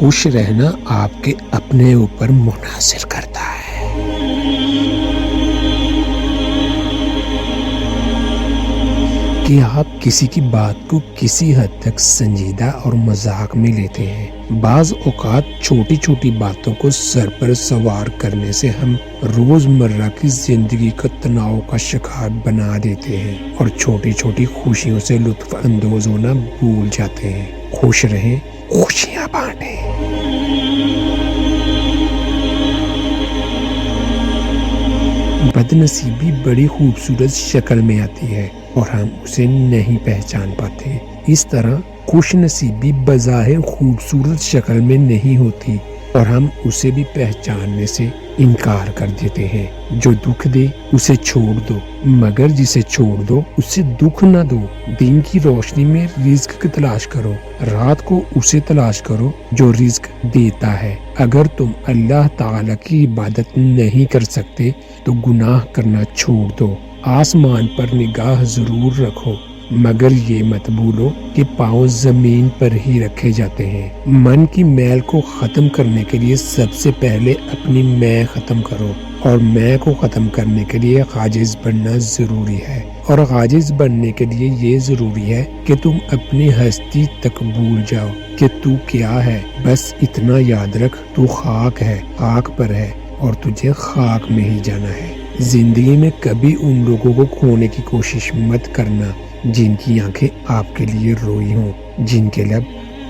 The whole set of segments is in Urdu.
خوش رہنا آپ کے اپنے اوپر منحصر کرتا ہے۔ کہ آپ کسی کی بات کو کسی حد تک سنجیدہ اور مذاق میں لیتے ہیں۔ بعض اوقات چھوٹی چھوٹی باتوں کو سر پر سوار کرنے سے ہم روزمرہ کی زندگی کا تناؤ کا شکار بنا دیتے ہیں اور چھوٹی چھوٹی خوشیوں سے لطف اندوز ہونا بھول جاتے ہیں۔ خوش رہیں، خوشیاں بانٹیں۔ بد نصیبی بڑی خوبصورت شکل میں آتی ہے اور ہم اسے نہیں پہچان پاتے۔ اس طرح خوش نصیبی بظاہر خوبصورت شکل میں نہیں ہوتی اور ہم اسے بھی پہچاننے سے انکار کر دیتے ہیں۔ جو دکھ دے اسے چھوڑ دو، مگر جسے چھوڑ دو اسے دکھ نہ دو۔ دن کی روشنی میں رزق کی تلاش کرو، رات کو اسے تلاش کرو جو رزق دیتا ہے۔ اگر تم اللہ تعالی کی عبادت نہیں کر سکتے تو گناہ کرنا چھوڑ دو۔ آسمان پر نگاہ ضرور رکھو، مگر یہ مت بھولو کہ پاؤں زمین پر ہی رکھے جاتے ہیں۔ من کی میل کو ختم کرنے کے لیے سب سے پہلے اپنی میں ختم کرو، اور میں کو ختم کرنے کے لیے عاجز بننا ضروری ہے، اور عاجز بننے کے لیے یہ ضروری ہے کہ تم اپنی ہستی تک بھول جاؤ کہ تو کیا ہے۔ بس اتنا یاد رکھ، تو خاک ہے، خاک پر ہے اور تجھے خاک میں ہی جانا ہے۔ زندگی میں کبھی ان لوگوں کو کھونے کی کوشش مت کرنا جن کی آنکھیں آپ کے لیے روئی ہوں، جن کے لب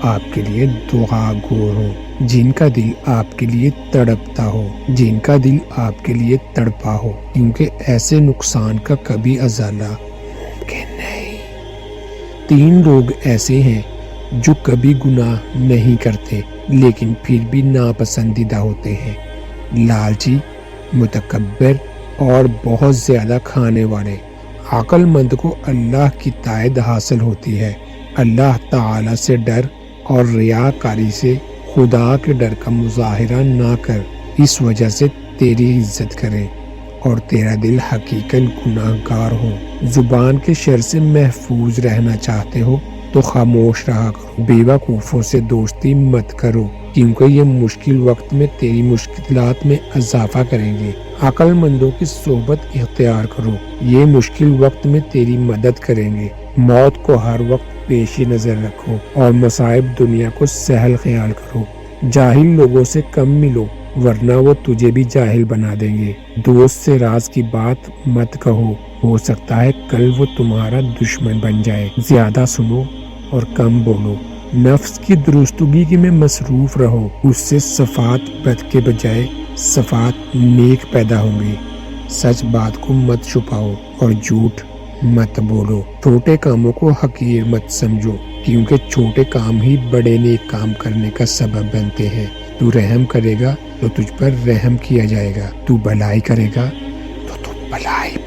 آپ کے لیے دعا گو ہوں، جن کا دل آپ کے لیے تڑپتا ہو، جن کا دل آپ کے لیے تڑپا ہو، کیونکہ ایسے نقصان کا کبھی ازالہ ممکن نہیں۔ 3 لوگ ایسے ہیں جو کبھی گناہ نہیں کرتے لیکن پھر بھی ناپسندیدہ ہوتے ہیں: لالچی، متکبر اور بہت زیادہ کھانے والے۔ عقل مند کو اللہ کی تائید حاصل ہوتی ہے۔ اللہ تعالی سے ڈر اور ریاکاری سے خدا کے ڈر کا مظاہرہ نہ کر، اس وجہ سے تیری عزت کرے اور تیرا دل حقیقاً گناہ گار ہو۔ زبان کے شر سے محفوظ رہنا چاہتے ہو تو خاموش رہا کرو۔ بیوقوفوں سے دوستی مت کرو کیونکہ یہ مشکل وقت میں تیری مشکلات میں اضافہ کریں گے۔ عقل مندوں کی صحبت اختیار کرو، یہ مشکل وقت میں تیری مدد کریں گے۔ موت کو ہر وقت پیش نظر رکھو اور مصائب دنیا کو سہل خیال کرو۔ جاہل لوگوں سے کم ملو ورنہ وہ تجھے بھی جاہل بنا دیں گے۔ دوست سے راز کی بات مت کہو، ہو سکتا ہے کل وہ تمہارا دشمن بن جائے۔ زیادہ سنو اور کم بولو۔ نفس کی درستگی میں مصروف رہو، اس سے صفات بد کے بجائے صفات نیک پیدا ہوں گی۔ سچ بات کو مت چھپاؤ اور جھوٹ مت بولو۔ چھوٹے کاموں کو حقیر مت سمجھو کیونکہ چھوٹے کام ہی بڑے نیک کام کرنے کا سبب بنتے ہیں۔ تو رحم کرے گا تو تجھ پر رحم کیا جائے گا، تو بھلائی کرے گا تو بھلائی